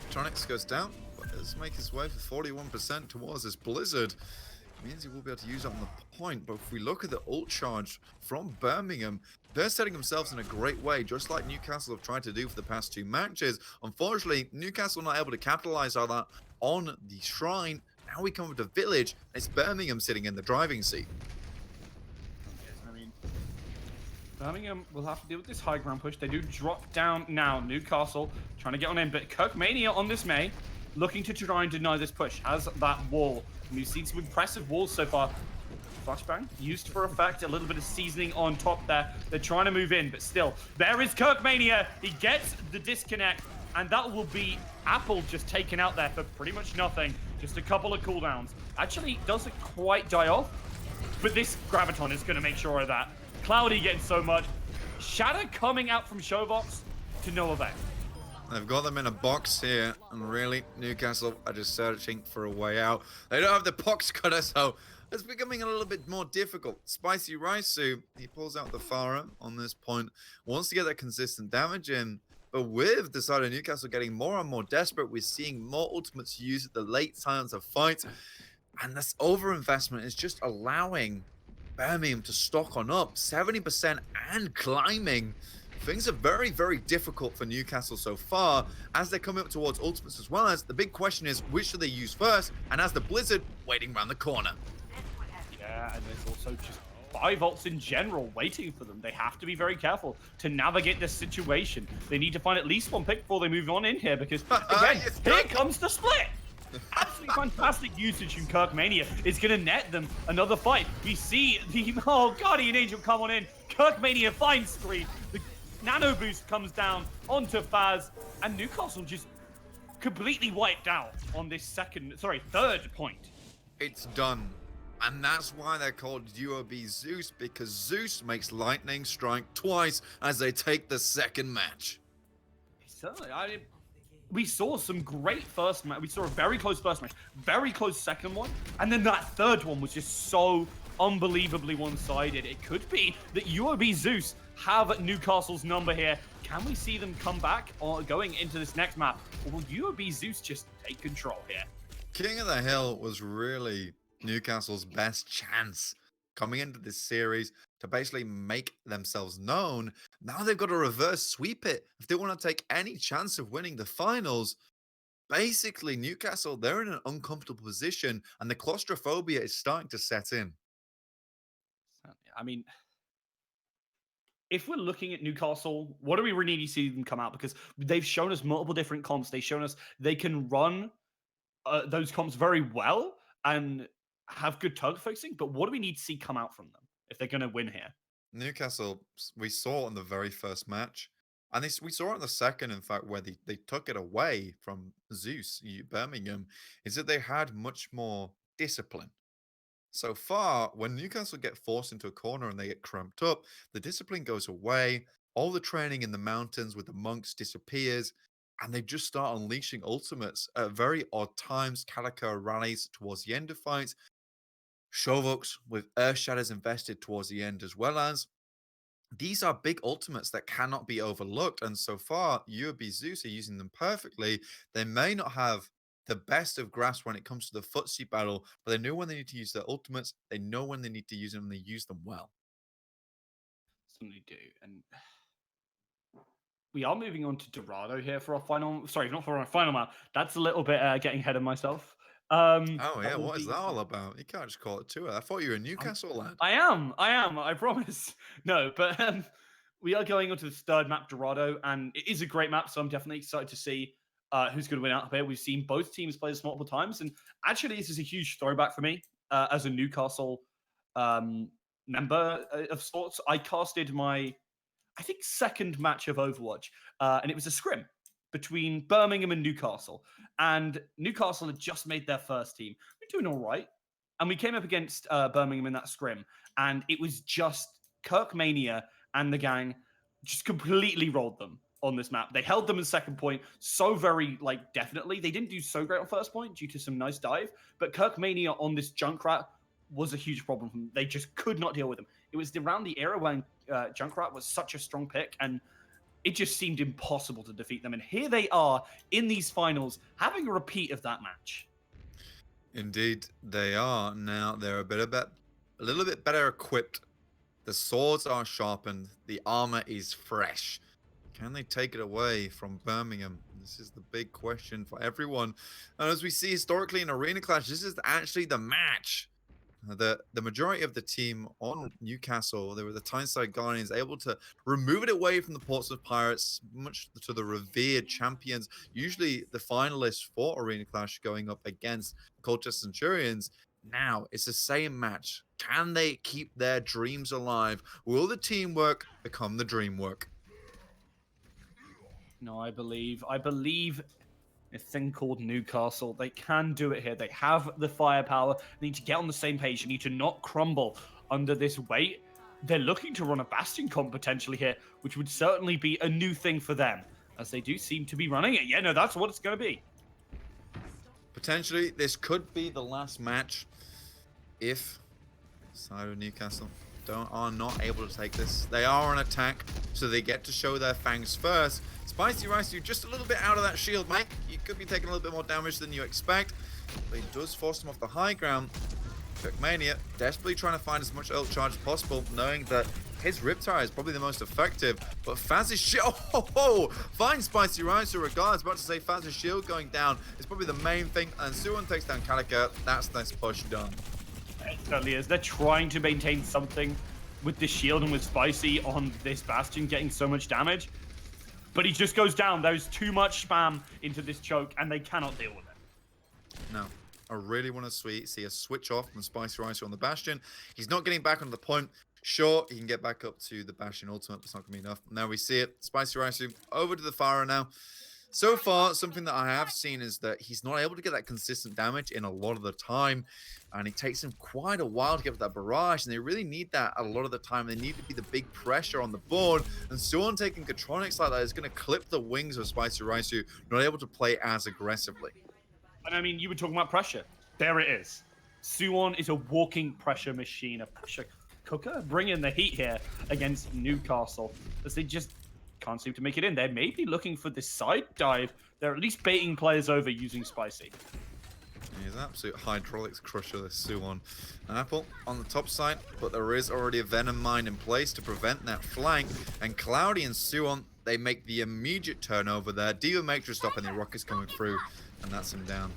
Contronics goes down, but does make his way for 41% towards this Blizzard. It means he will be able to use it on the point, but if we look at the ult charge from Birmingham, they're setting themselves in a great way, just like Newcastle have tried to do for the past 2 matches. Unfortunately, Newcastle not able to capitalize on that on the Shrine. Now we come to Village, and it's Birmingham sitting in the driving seat. I mean, Birmingham will have to deal with this high ground push. They do drop down now. Newcastle trying to get on in, but Kirkmania on this May, looking to try and deny this push, has that wall. And we've seen some impressive walls so far. Flashbang used for effect, a little bit of seasoning on top there. They're trying to move in, but still, there is Kirkmania. He gets the disconnect, and that will be Apple just taken out there for pretty much nothing. Just a couple of cooldowns. Actually, doesn't quite die off, but this Graviton is going to make sure of that. Cloudy getting so much. Shatter coming out from Showbox to no avail. They've got them in a box here, and really, Newcastle are just searching for a way out. They don't have the box cutter, so it's becoming a little bit more difficult. Spicy Raisu, he pulls out the Farah on this point, wants to get that consistent damage in, but with the side of Newcastle getting more and more desperate, we're seeing more ultimates used at the late times of fights, and this overinvestment is just allowing Birmingham to stock on up 70% and climbing. Things are very, very difficult for Newcastle so far as they're coming up towards ultimates, as well as the big question is which do they use first, and as the Blizzard waiting around the corner. Yeah, and there's also just 5 ults in general waiting for them. They have to be very careful to navigate this situation. They need to find at least one pick before they move on in here because, again, here comes the split. Absolutely fantastic usage from Kirkmania. Is going to net them another fight. We see the, oh, Guardian Angel come on in. Kirkmania finds 3. The nano boost comes down onto Faz, and Newcastle just completely wiped out on this third point. It's done. And that's why they're called UOB Zeus, because Zeus makes lightning strike twice as they take the second match. Certainly. We saw some great first match. We saw a very close first match, very close second one, and then that third one was just so unbelievably one-sided. It could be that UOB Zeus have Newcastle's number here. Can we see them come back or going into this next map? Or will UOB Zeus just take control here? King of the Hill was really Newcastle's best chance coming into this series to basically make themselves known. Now they've got to reverse sweep it if they want to take any chance of winning the finals. Basically, Newcastle, they're in an uncomfortable position and the claustrophobia is starting to set in. I mean, if we're looking at Newcastle, what do we really need to see them come out? Because they've shown us multiple different comps. They've shown us they can run those comps very well and have good tug focusing. But what do we need to see come out from them if they're going to win here? Newcastle, we saw in the very first match, and we saw it in the second, in fact, where they took it away from Zeus, Birmingham, is that they had much more discipline. So far, when Newcastle get forced into a corner and they get cramped up, the discipline goes away. All the training in the mountains with the monks disappears, and they just start unleashing ultimates at very odd times. Calico rallies towards the end of fights. Shovux with Earth Shatters invested towards the end, as well as these are big ultimates that cannot be overlooked. And so far, UOB Zeus are using them perfectly. They may not have the best of grasp when it comes to the footsie battle, but they know when they need to use their ultimates. They know when they need to use them, and they use them well. Certainly do. And we are moving on to Dorado here for our final. Sorry, not for our final map. That's a little bit getting ahead of myself. Oh yeah, what is that all about? You can't just call it tour. I thought you were a Newcastle lad. I am. I promise. No, but we are going on to this third map, Dorado, and it is a great map. So I'm definitely excited to see who's going to win out here. We've seen both teams play this multiple times, and actually, this is a huge throwback for me as a Newcastle member of sorts. I casted my, I think, second match of Overwatch, and it was a scrim between Birmingham and Newcastle. And Newcastle had just made their first team. We're doing all right. And we came up against Birmingham in that scrim. And it was just Kirkmania and the gang just completely rolled them on this map. They held them in second point so very, definitely. They didn't do so great on first point due to some nice dive. But Kirkmania on this Junkrat was a huge problem for them. They just could not deal with them. It was around the era when Junkrat was such a strong pick, and it just seemed impossible to defeat them. And here they are in these finals, having a repeat of that match. Indeed, they are. Now they're a little bit better equipped. The swords are sharpened. The armor is fresh. Can they take it away from Birmingham? This is the big question for everyone. And as we see historically in Arena Clash, this is actually the match. The majority of the team on Newcastle, they were the Tyneside Guardians, able to remove it away from the Portsmouth Pirates, much to the revered champions, usually the finalists for Arena Clash going up against Colchester Centurions. Now, it's the same match. Can they keep their dreams alive? Will the teamwork become the dream work? No, I believe a thing called Newcastle. They can do it here. They have the firepower. They need to get on the same page. They need to not crumble under this weight. They're looking to run a Bastion comp potentially here, which would certainly be a new thing for them, as they do seem to be running it. Yeah, no, that's what it's going to be. Potentially, this could be the last match if side of Newcastle are not able to take this. They are on attack, so they get to show their fangs first. Spicy Rice, you're just a little bit out of that shield, mate. You could be taking a little bit more damage than you expect, but he does force him off the high ground. Kirkmania desperately trying to find as much ult charge as possible, knowing that his Riptide is probably the most effective, but Faz's shield, finds Spicy Rice, who regards, about to say Faz's shield going down is probably the main thing, and Suwon takes down Calico. That's this push done. It certainly is. They're trying to maintain something with this shield and with Spicy on this Bastion getting so much damage. But he just goes down. There's too much spam into this choke, and they cannot deal with it. No. I really want to see a switch off from Spicy Ricer on the Bastion. He's not getting back onto the point. Sure, he can get back up to the Bastion ultimate, but it's not going to be enough. Now we see it. Spicy Ricer over to the Pharah now. So far, something that I have seen is that he's not able to get that consistent damage in a lot of the time. And it takes him quite a while to get that barrage. And they really need that a lot of the time. They need to be the big pressure on the board. And Suwon taking Katronics like that is going to clip the wings of Spicy Ricer, not able to play as aggressively. And I mean, you were talking about pressure. There it is. Suwon is a walking pressure machine, a pressure cooker, bringing the heat here against Newcastle, as they just can't seem to make it in. They may be looking for this side dive. They're at least baiting players over using Spicy. He's an absolute hydraulics crusher, this Suwon. Apple on the top side, but there is already a Venom Mine in place to prevent that flank. And Cloudy and Suwon, they make the immediate turnover there. Diva Matrix stopping the rockets coming through, and that's him down.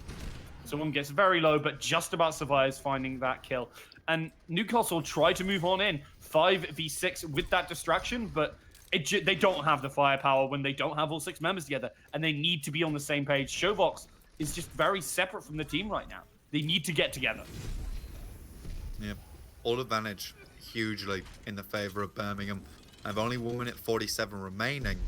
Someone gets very low, but just about survives finding that kill. And Newcastle try to move on in 5v6 with that distraction, but they don't have the firepower when they don't have all 6 members together, and they need to be on the same page. Shovox is just very separate from the team right now. They need to get together. Yep, all advantage hugely in the favor of Birmingham. I've only 1 minute 47 remaining.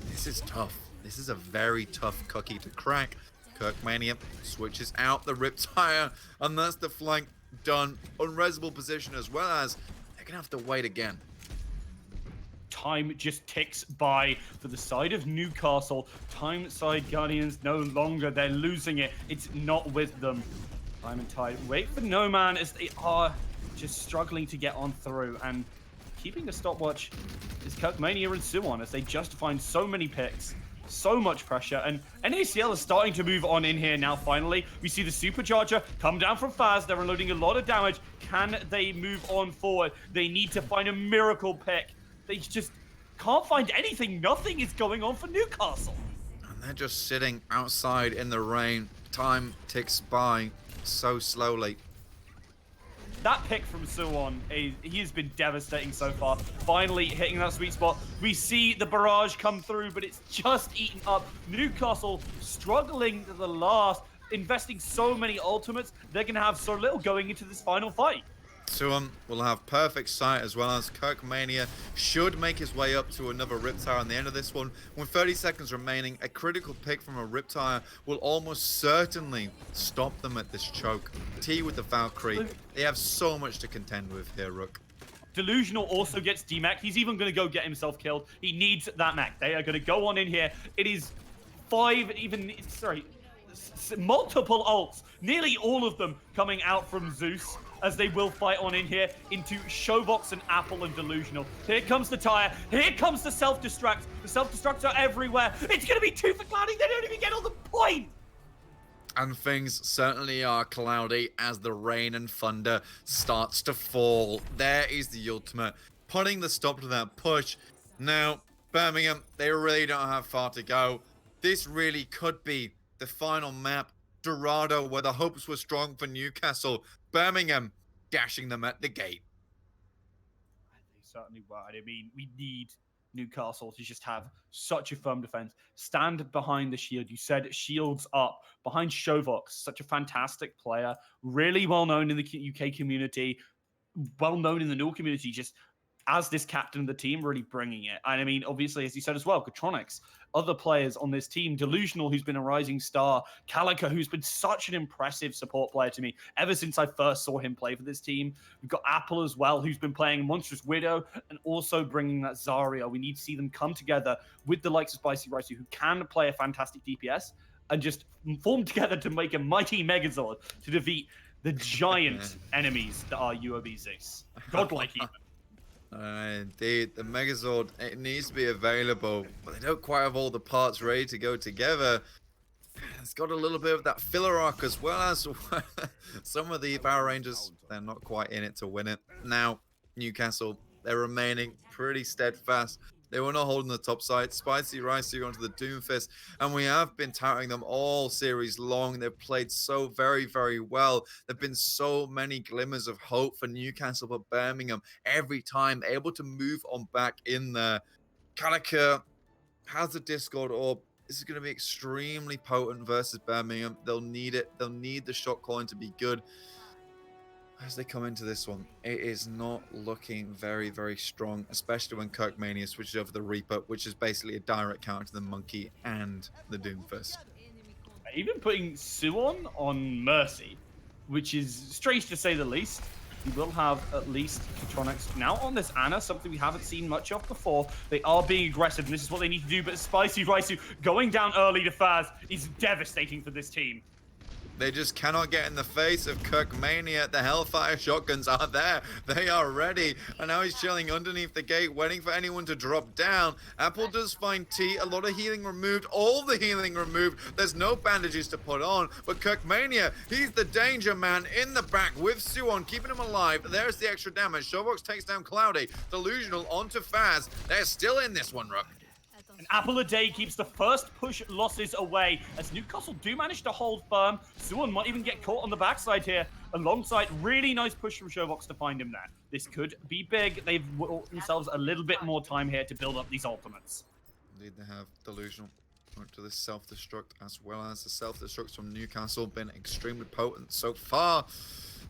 This is tough. This is a very tough cookie to crack. Kirkmania switches out the Riptire, and that's the flank done. Unresable position, as well as they're gonna have to wait again. Time just ticks by for the side of Newcastle. Time side Guardians no longer. They're losing it. It's not with them. Time and Tide wait for No Man as they are just struggling to get on through. And keeping the stopwatch is Kirkmania and Suwon as they just find so many picks. So much pressure, and NACL is starting to move on in here now. Finally, we see the supercharger come down from Faz. They're unloading a lot of damage. Can they move on forward? They need to find a miracle pick. They just can't find anything. Nothing is going on for Newcastle. And they're just sitting outside in the rain. Time ticks by so slowly. That pick from Suwon, he has been devastating so far. Finally hitting that sweet spot. We see the barrage come through, but it's just eaten up. Newcastle struggling to the last, investing so many ultimates. They're going to have so little going into this final fight. Suwon will have perfect sight, as well as Kirkmania should make his way up to another Riptire on the end of this one. With 30 seconds remaining, a critical pick from a Riptire will almost certainly stop them at this choke. T with the Valkyrie. They have so much to contend with here, Rook. Delusional also gets demech. He's even going to go get himself killed. He needs that mech. They are going to go on in here. It is multiple ults, nearly all of them coming out from Zeus, as they will fight on in here into Shovox and Apple and Delusional. Here comes the tire. Here comes the self-destruct. The self-destructs are everywhere. It's going to be 2 for Cloudy. They don't even get on the point. And things certainly are cloudy as the rain and thunder starts to fall. There is the ultimate, putting the stop to that push. Now, Birmingham, they really don't have far to go. This really could be the final map. Dorado, where the hopes were strong for Newcastle. Birmingham dashing them at the gate. They certainly were. I mean, we need Newcastle to just have such a firm defense. Stand behind the shield. You said shields up. Behind Shovox, such a fantastic player. Really well known in the UK community. Well known in the NUEL community. Just as this captain of the team, really bringing it. And I mean, obviously, as you said as well, Katronics, other players on this team, Delusional, who's been a rising star, Calica, who's been such an impressive support player to me ever since I first saw him play for this team. We've got Apple as well, who's been playing Monstrous Widow and also bringing that Zarya. We need to see them come together with the likes of Spicy Rice, who can play a fantastic DPS, and just form together to make a mighty Megazord to defeat the giant enemies that are UOB Zeus. Godlike even. Indeed, the Megazord, it needs to be available, but they don't quite have all the parts ready to go together. It's got a little bit of that filler arc, as well as some of the Power Rangers, they're not quite in it to win it. Now, Newcastle, they're remaining pretty steadfast. They were not holding the top side. Spicy Rice onto the Doomfist, and we have been touting them all series long. They've played so very, very well. There've been so many glimmers of hope for Newcastle, but Birmingham every time able to move on back in there. Calica has the Discord orb. This is going to be extremely potent versus Birmingham. They'll need it. They'll need the shot calling to be good as they come into this one. It is not looking very, very strong, especially when Kirkmania switches over the Reaper, which is basically a direct counter to the Monkey and the Doomfist. Even putting Suwon on Mercy, which is strange to say the least. We will have at least Katronics now on this Ana, something we haven't seen much of before. They are being aggressive, and this is what they need to do, but Spicy Raisu going down early to Faz is devastating for this team. They just cannot get in the face of Kirkmania. The Hellfire shotguns are there. They are ready. And now he's chilling underneath the gate, waiting for anyone to drop down. Apple does find T. A lot of healing removed. All the healing removed. There's no bandages to put on. But Kirkmania, he's the danger man in the back with Suwon, keeping him alive. There's the extra damage. Showbox takes down Cloudy. Delusional onto Faz. They're still in this one, Rook. An apple a day keeps the first push losses away as Newcastle do manage to hold firm. Suwon might even get caught on the backside here alongside really nice push from Showbox to find him there. This could be big. They've bought themselves a little bit more time here to build up these ultimates. Indeed, they have Delusional to the self-destruct, as well as the self-destructs from Newcastle been extremely potent so far.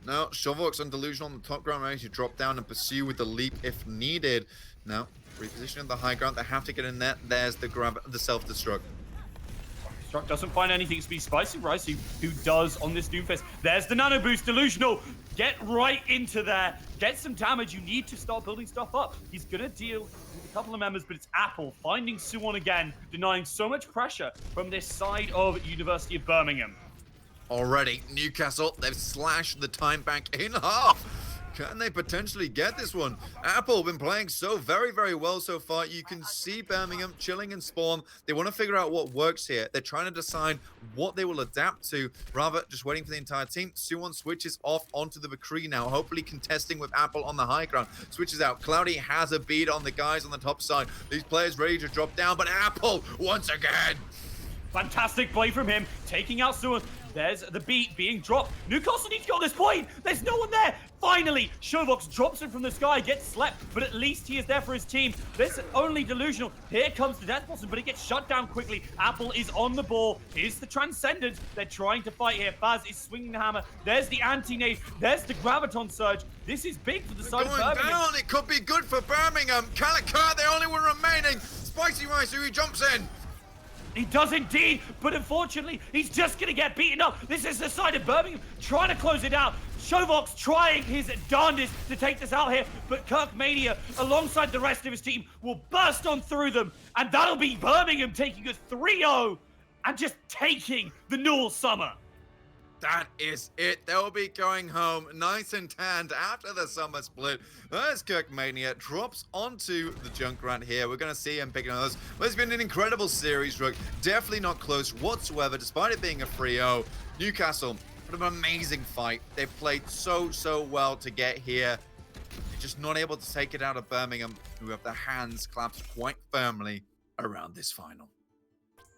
Now, Showbox and Delusional on the top ground ready to drop down and pursue with the leap if needed. Now, repositioning the high ground, they have to get in there. There's the grab, the self-destruct. Struck doesn't find anything. It's be Spicy Rice who does on this Doomfist. There's the nano boost. Delusional, get right into there. Get some damage. You need to start building stuff up. He's going to deal with a couple of members, but it's Apple finding Suwon again, denying so much pressure from this side of University of Birmingham. Already, Newcastle, they've slashed the time bank in half. Can they potentially get this one? Apple been playing so very, very well so far. You can see Birmingham chilling in spawn. They want to figure out what works here. They're trying to decide what they will adapt to, rather just waiting for the entire team. Suwon switches off onto the McCree now, hopefully contesting with Apple on the high ground. Switches out. Cloudy has a beat on the guys on the top side. These players ready to drop down, but Apple, once again. Fantastic play from him, taking out Suwon. There's the beat being dropped. Newcastle needs to go on this point. There's no one there. Finally, Showbox drops him from the sky, gets slept, but at least he is there for his team. There's only Delusional. Here comes the Death Blossom, but it gets shut down quickly. Apple is on the ball. Here's the Transcendent. They're trying to fight here. Faz is swinging the hammer. There's the anti-nade. There's the Graviton Surge. This is big for the side of Birmingham. Down. It could be good for Birmingham. Calica, the only one remaining. Spicy Rice, who he jumps in. He does indeed, but unfortunately, he's just going to get beaten up. This is the side of Birmingham trying to close it out. Showbox trying his darndest to take this out here, but Kirkmania, alongside the rest of his team, will burst on through them, and that'll be Birmingham taking a 3-0 and just taking the NUEL Summer. That is it. They'll be going home nice and tanned after the summer split. There's Kirkmania, drops onto the Junkrat here. We're going to see him picking on those. But it's been an incredible series, Rook. Definitely not close whatsoever, despite it being a 3-0. Newcastle, what an amazing fight. They've played so well to get here. They're just not able to take it out of Birmingham, who have their hands clasped quite firmly around this final.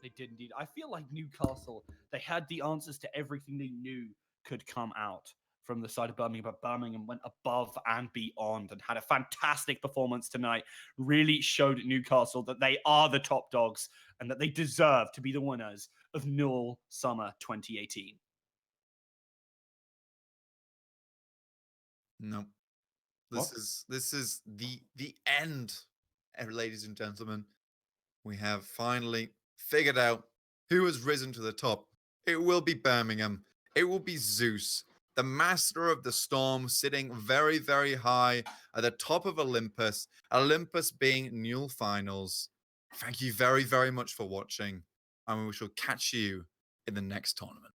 They did indeed. I feel like Newcastle, they had the answers to everything they knew could come out from the side of Birmingham, but Birmingham went above and beyond and had a fantastic performance tonight. Really showed Newcastle that they are the top dogs and that they deserve to be the winners of NUEL Summer 2018. No. This is the end, ladies and gentlemen. We have finally figured out who has risen to the top. It will be Birmingham. It will be Zeus, the master of the storm, sitting very, very high at the top of Olympus. Olympus being NUEL Finals. Thank you very, very much for watching, and we shall catch you in the next tournament.